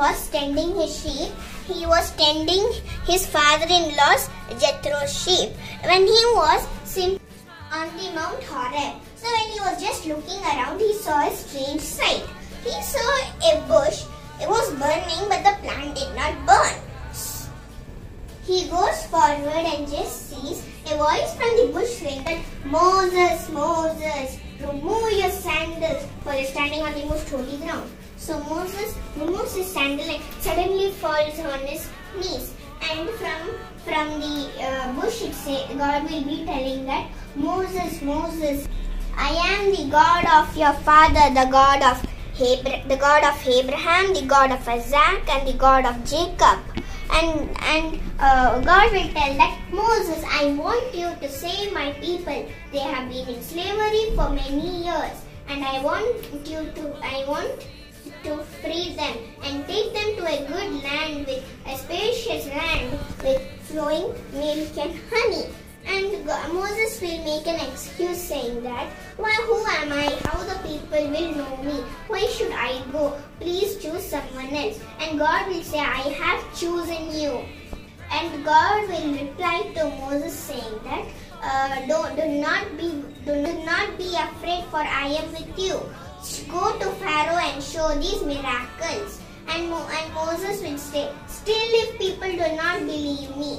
was tending his sheep. He was tending his father-in-law's Jethro's sheep when he was on the Mount Horeb. So when he was just looking around, he saw a strange sight. He saw a bush. It was burning, but the plant did not burn. He goes forward and just sees a voice from the bush saying that, "Moses, Moses, remove your sandals, for you're standing on the most holy ground." So Moses removes his sandal and suddenly falls on his knees. And from the bush, God will be telling that, "Moses, Moses, I am the God of your father, the God of Abraham, the God of Isaac, and the God of Jacob." And God will tell that, "Moses, I want you to save my people. They have been in slavery for many years, and I want to free them and take them to a good land, with a spacious land with flowing milk and honey." And Moses will make an excuse saying that, "Who am I? How the people will know me? Why should I go? Please choose someone else." And God will say, "I have chosen you." And God will reply to Moses saying that, do not be afraid, for I am with you. Go to Pharaoh and show these miracles." And Moses will say, "Still if people do not believe me."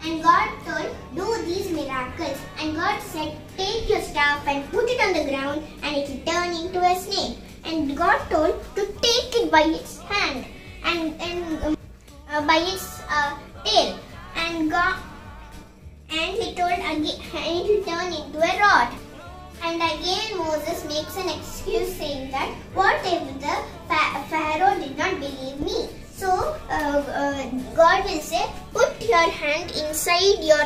And God told, "Do these miracles." And God said, "Take your staff and put it on the ground, and it will turn into a snake." And God told to take it by its hand and by its tail. And he told again, and it will turn into a rod. And again Moses makes an excuse saying that, "What if the Pharaoh did not believe me?" So God will say, "Put your hand inside your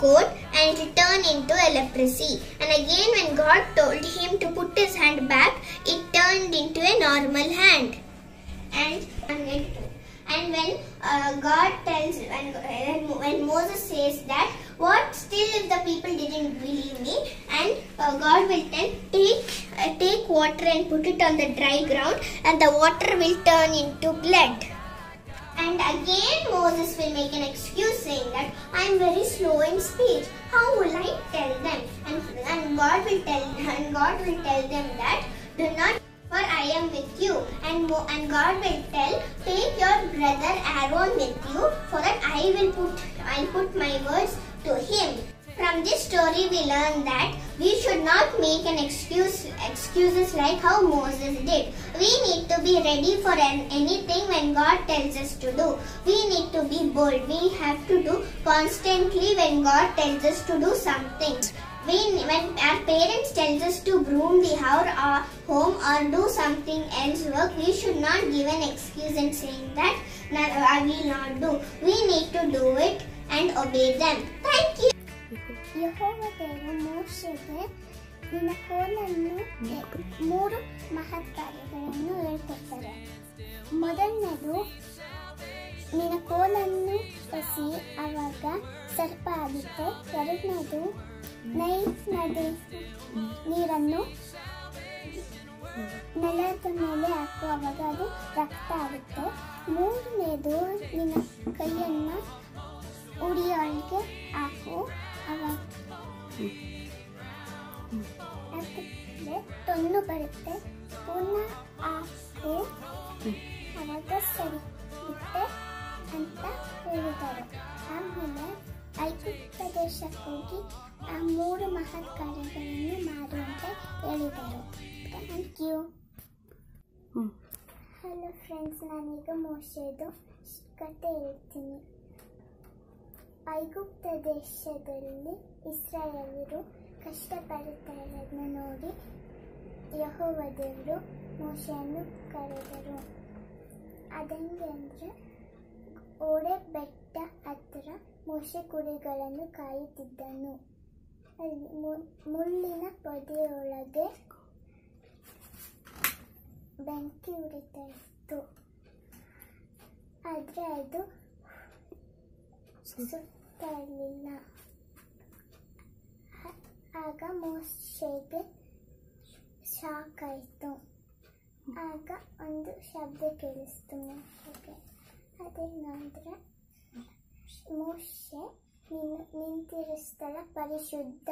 coat and it will turn into a leprosy." And again when God told him to put his hand back, it turned into a normal hand. And when God tells, when Moses says that, "What still if the people didn't believe me?" And God will tell, take water and put it on the dry ground, and the water will turn into blood." And again Moses will make an excuse saying that, "I am very slow in speech. How will I tell them?" And God will tell them that, "Do not, for I am with you." And God will tell, "Take your brother Aaron with you, for that I'll put my words to him." From this story we learn that we should not make an excuses like how Moses did. We need to be ready for anything when God tells us to do. We need to be bold. We have to do constantly when God tells us to do something. When our parents tell us to broom the home or do something else work, we should not give an excuse and saying that, "I will not do." We need to do it and obey them. Thank you. ಯೆಹೋವ ದೇವರು ಮೋಶೆಗೆ ನಿನ್ನ ಕೋಲನ್ನು 3 ಮಹತ್ ಕಾರ್ಯಗಳನ್ನು ಹೇಳ್ಕೊಡ್ತಾರೆ. ಮೊದಲನೇದು, ನಿನ್ನ ಕೋಲನ್ನು ಎಸಿ ಆವಾಗ ಸರ್ಪ ಆಗುತ್ತೆ. ಎರಡನೇದು, ನೈಲ್ ನದಿ ನೀರನ್ನು ನೆಲದ ಮೇಲೆ ಹಾಕುವಾಗ ಅದು ರಕ್ತ ಆಗುತ್ತೆ. ಮೂರನೇದು, ನಿನ್ನ ಕೈಯನ್ನು ಉಡಿಯೊಳಗೆ ಹಾಕು, ಅವಾಗ ತೊನ್ನು ಬರುತ್ತೆ. ಪುನಃ ಹಾಕು, ಅವಾಗ ಸರಿ ಬಿಟ್ಟೆ ಅಂತ ಹೇಳಿದರು. ಆಮೇಲೆ ಐಗುಪ್ತ ದೇಶಕ್ಕೆ ಹೋಗಿ ಆ 3 ಮಹತ್ ಕಾರ್ಯಗಳನ್ನು ಮಾಡು ಅಂತ ಹೇಳಿದರು. Thank you. ಹಲೋ ಫ್ರೆಂಡ್ಸ್, ನಾನೀಗ ಮೋಶೆದು ಕತೆ ಹೇಳ್ತೀನಿ. ಐಗುಪ್ತ ದೇಶದಲ್ಲಿ ಇಸ್ರಾಯೇಲರು ಕಷ್ಟಪಡುತ್ತಿರುವುದನ್ನು ನೋಡಿ ಯೆಹೋವ ದೇವರು ಮೋಶೆಯನ್ನು ಕರೆದರು. ಅದಂಗೆ ಅಂದರೆ, ಓಡೆ ಬೆಟ್ಟ ಹತ್ತಿರ ಮೋಶೆ ಕುರಿಗಳನ್ನು ಕಾಯುತ್ತಿದ್ದನು. ಅಲ್ಲಿ ಮುಳ್ಳಿನ ಪೊದೆಯೊಳಗೆ ಬೆಂಕಿ ಉರಿತಾ ಇತ್ತು. ಆದರೆ ಅದು ಸುತ್ತಾ ಇರಲಿಲ್ಲ. ಆಗ ಮೋಶೆಗೆ ಶಾಕ್ ಆಯಿತು. ಆಗ ಒಂದು ಶಬ್ದ ಕೇಳಿಸ್ತು ಮೋಶೆಗೆ. ಅದೇ ನಂತರ ಮೋಶೆ ನಿಂತಿರೋ ಸ್ಥಳ ಪರಿಶುದ್ಧ.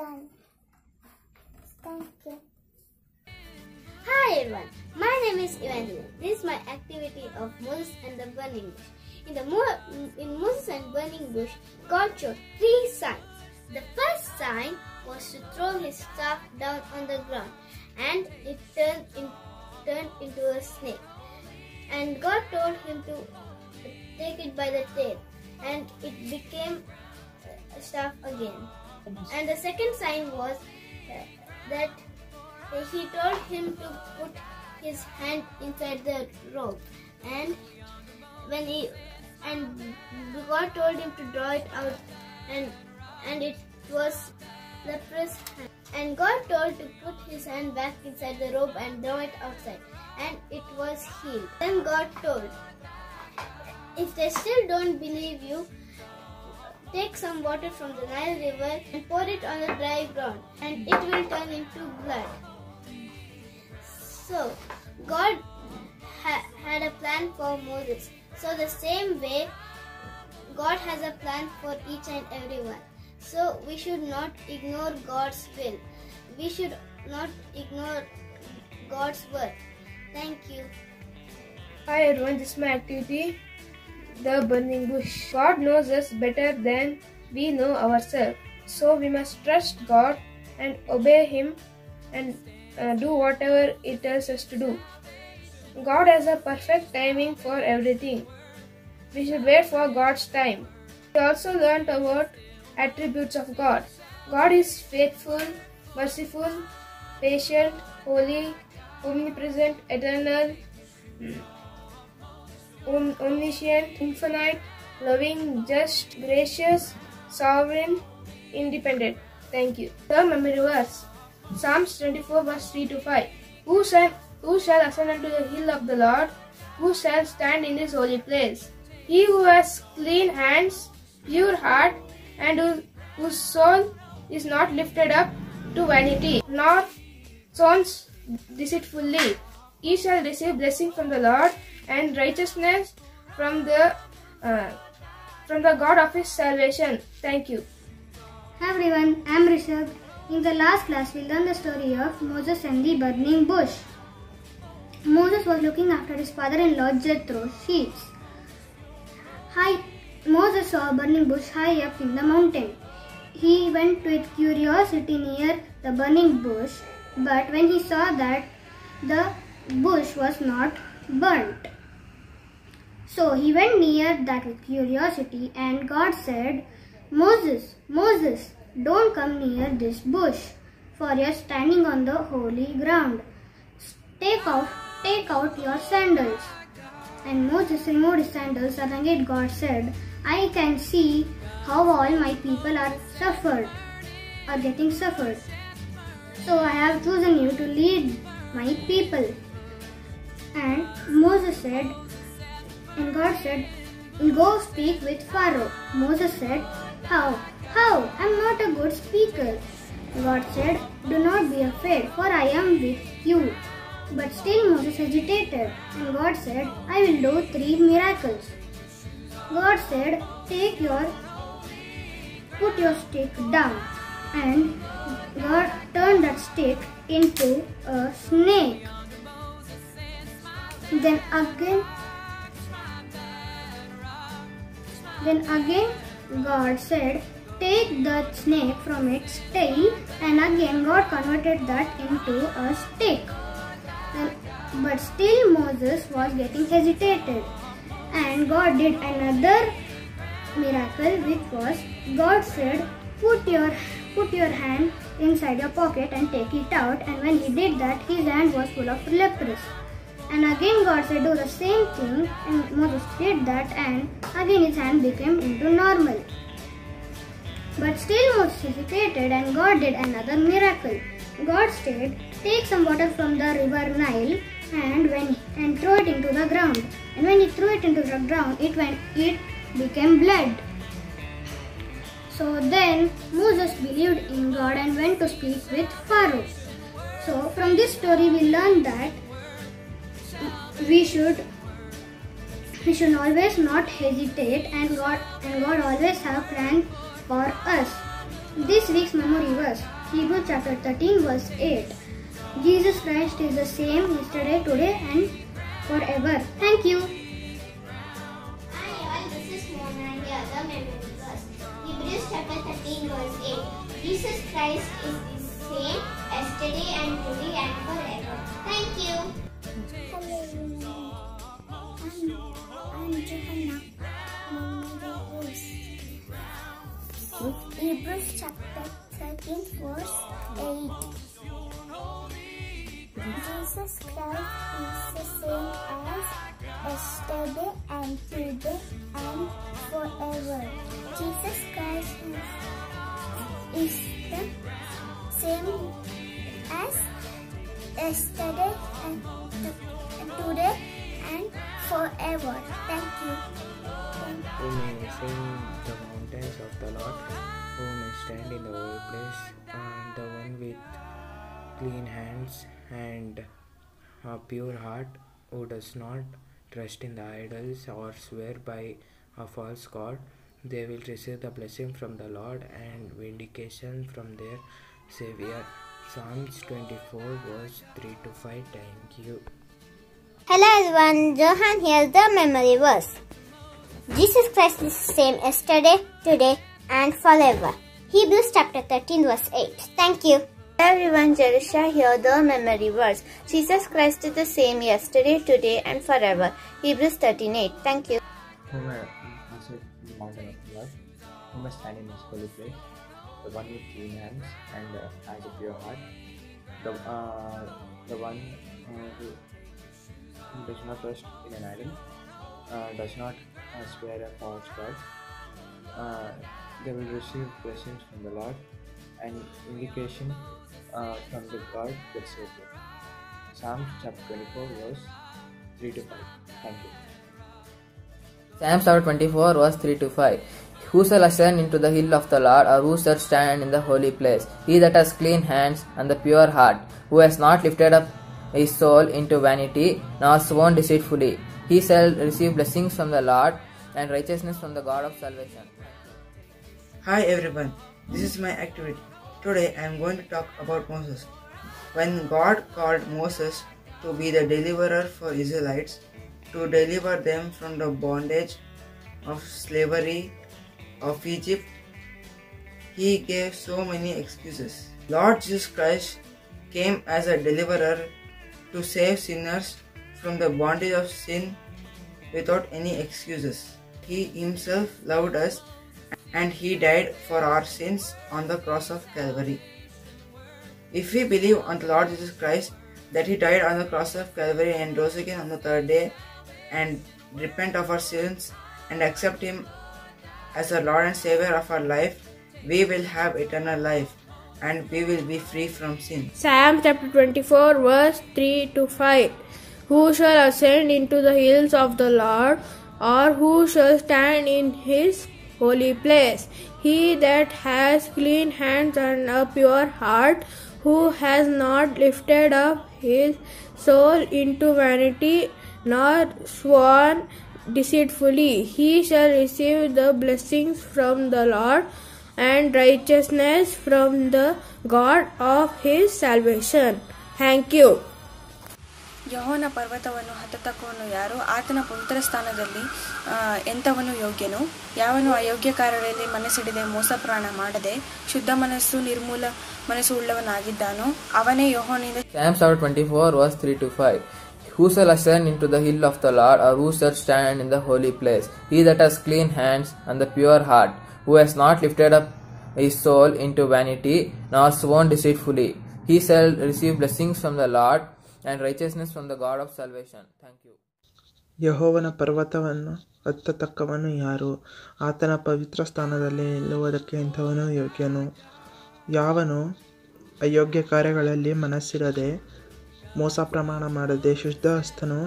Thank you. Hi everyone, my name is Evangeline. This is my activity of Moses and the burning bush. In Moses and burning bush, God showed 3 signs. The first sign was to throw his staff down on the ground, and it turned into a snake. And God told him to take it by the tail, and it became a staff again. And the second sign was that he told him to put his hand inside the rope, and God told him to draw it out, and it was leprous hand. And God told to put his hand back inside the rope and draw it outside, and it was healed. Then God told, if they still don't believe you, take some water from the Nile River and pour it on the dry ground, and it will turn into blood. So, God had a plan for Moses. So the same way, God has a plan for each and everyone. So we should not ignore God's will. We should not ignore God's word. Thank you. Hi everyone, this is my activity, the burning bush. God knows us better than we know ourselves. So we must trust God and obey Him and do whatever He tells us to do. God has a perfect timing for everything. We should wait for God's time. We also learned about attributes of God. God is faithful, merciful, patient, holy, omnipresent, eternal, omniscient, infinite, loving, just, gracious, sovereign, independent. Thank you. The memory verse. Psalms 24 verse 3-5. Who shall ascend unto the hill of the Lord? Who shall stand in His holy place? He who has clean hands, pure heart, and whose soul is not lifted up to vanity, nor sounds deceitfully. He shall receive blessing from the Lord and righteousness from the God of His salvation. Thank you. Hi everyone, I am Rishabh. In the last class, we learned the story of Moses and the burning bush. Moses was looking after his father-in-law Jethro's sheep. Moses saw a burning bush high up in the mountain. He went with curiosity near the burning bush, but when he saw that the bush was not burnt, so he went near that with curiosity, and God said, Moses, Moses, don't come near this bush, for you are standing on the holy ground. Take out your sandals. And Moses removed his sandals, and again God said, I can see how all my people are getting suffered. So I have chosen you to lead my people. And Moses said, and God said, go speak with Pharaoh. Moses said, How? I'm not a good speaker. God said, do not be afraid, for I am with you. But still Moses hesitated, and God said, I will do 3 miracles. God said, put your stick down, and God turned that stick into a snake. Then again God said, take the snake from its tail, and again God converted that into a stick. But still Moses was getting hesitated, and God did another miracle, which was, God said, put your hand inside your pocket and take it out, and when he did that, his hand was full of leprosy. And again God said, do the same thing, and Moses did that, and again his hand became into normal. But still Moses hesitated, and God did another miracle. God said, take some water from the river Nile and throw it into the ground. And when he threw it into the ground, it became blood. So then Moses believed in God and went to speak with Pharaoh. So from this story we learn that we should always not hesitate, and God always have plan for us. This week's memory verse, Hebrews chapter 13 verse 8. Jesus Christ is the same yesterday, today and forever. Thank you. Hi all, this is Mona and the other memory verse. Hebrews chapter 13 verse 8. Jesus Christ is the same yesterday and today and forever. Thank you. Hello, I'm Johanna. Hebrews chapter 13 verse 8. Jesus Christ is the same as yesterday and today and forever. Jesus Christ is the same as yesterday and today and forever. Thank you. Who may sing the mountains of the Lord, who may stand in the holy place, and the one with clean hands and a pure heart, who does not trust in the idols or swear by a false god. They will receive the blessing from the Lord and vindication from their Savior. Psalms 24 verse 3 to 5. Thank you. Hello everyone, Johan here, the memory verse. Jesus Christ is the same yesterday, today and forever. Hebrews chapter 13 verse 8. Thank you. Hello everyone, Jerusha here, the memory verse. Jesus Christ is the same yesterday, today and forever. Hebrews 13:8. Thank you. Who may visit the mountain of the Lord, who may stand in his holy place, the one with clean hands and has a pure heart, the one who does not trust in an idol, does not swear a false god. They will receive blessings from the Lord and indication from the God that saves them. Psalms chapter 24 verse 3 to 5. Thank you. Psalms chapter 24 verse 3 to 5. Who shall ascend into the hill of the Lord, or who shall stand in the holy place? He that has clean hands and the pure heart, who has not lifted up his soul into vanity, nor sworn deceitfully. He shall receive blessings from the Lord and righteousness from the God of salvation. Hi everyone, this is my activity. Today I am going to talk about Moses. When God called Moses to be the deliverer for Israelites, to deliver them from the bondage of slavery of Egypt, he gave so many excuses. Lord Jesus Christ came as a deliverer to save sinners from the bondage of sin without any excuses. He himself loved us and he died for our sins on the cross of Calvary. If we believe on the Lord Jesus Christ, that he died on the cross of Calvary and rose again on the third day, and repent of our sins and accept him as our Lord and Savior of our life, we will have eternal life and we will be free from sin. Psalm chapter 24 verse 3 to 5. Who shall ascend into the hills of the Lord, or who shall stand in his holy place? He that has clean hands and a pure heart, who has not lifted up his soul into vanity, nor sworn deceitfully. He shall receive the blessings from the Lord and righteousness from the God of his salvation. Thank you. ಯೆಹೋವನ ಪರ್ವತವನ್ನು ಹತ್ತತಕ್ಕವನು ಯಾರು? ಆತನ ಪವಿತ್ರ ಸ್ಥಾನದಲ್ಲಿ ಎಂಥವನು ಯೋಗ್ಯನು? ಯಾವನು ಅಯೋಗ್ಯ ಕಾರ್ಯಗಳಲ್ಲಿ ಮನಸ್ಸಿಡದೆ ಮೋಸ ಪ್ರಾಣ ಮಾಡದೆ ಶುದ್ಧ ಮನಸ್ಸು ನಿರ್ಮೂಲ ಮನಸ್ಸು ಉಳ್ಳವನಾಗಿದ್ದಾನೋ ಅವನೇ ಯೆಹೋವನಿಂದ. Psalms 24 verse 3 to 5. Who shall ascend into the hill of the Lord, or who shall stand in the holy place? He that has clean hands and the pure heart, who has not lifted up his soul into vanity, nor sworn deceitfully. He shall receive blessings from the Lord and righteousness from the God of salvation. Thank you. ಯೆಹೋವನ ಪರ್ವತವನ್ನು ಹತ್ತತಕ್ಕವನು ಯಾರು? ಆತನ ಪವಿತ್ರ ಸ್ಥಾನದಲ್ಲಿ ನಿಲ್ಲುವುದಕ್ಕೆ ಇಂಥವನು ಯೋಗ್ಯನು. ಯಾವನು ಅಯೋಗ್ಯ ಕಾರ್ಯಗಳಲ್ಲಿ ಮನಸ್ಸಿರದೆ ಮೋಸ ಪ್ರಮಾಣ ಮಾಡದೆ ಶುದ್ಧ ಹಸ್ತನು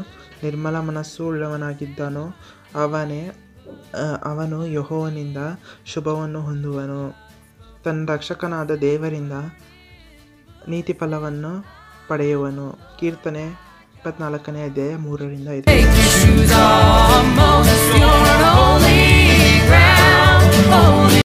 ನಿರ್ಮಲ ಮನಸ್ಸು ಉಳ್ಳವನಾಗಿದ್ದಾನೋ ಅವನು ಯೆಹೋವನಿಂದ ಶುಭವನ್ನು ಹೊಂದುವನು. ತನ್ನ ರಕ್ಷಕನಾದ ದೇವರಿಂದ ನೀತಿ ಫಲವನ್ನು ಪಡೆಯುವನು. ಕೀರ್ತನೆ 24ನೇ ಅಧ್ಯಾಯ 3-5. Take your shoes off, Moses, you're on holy ground.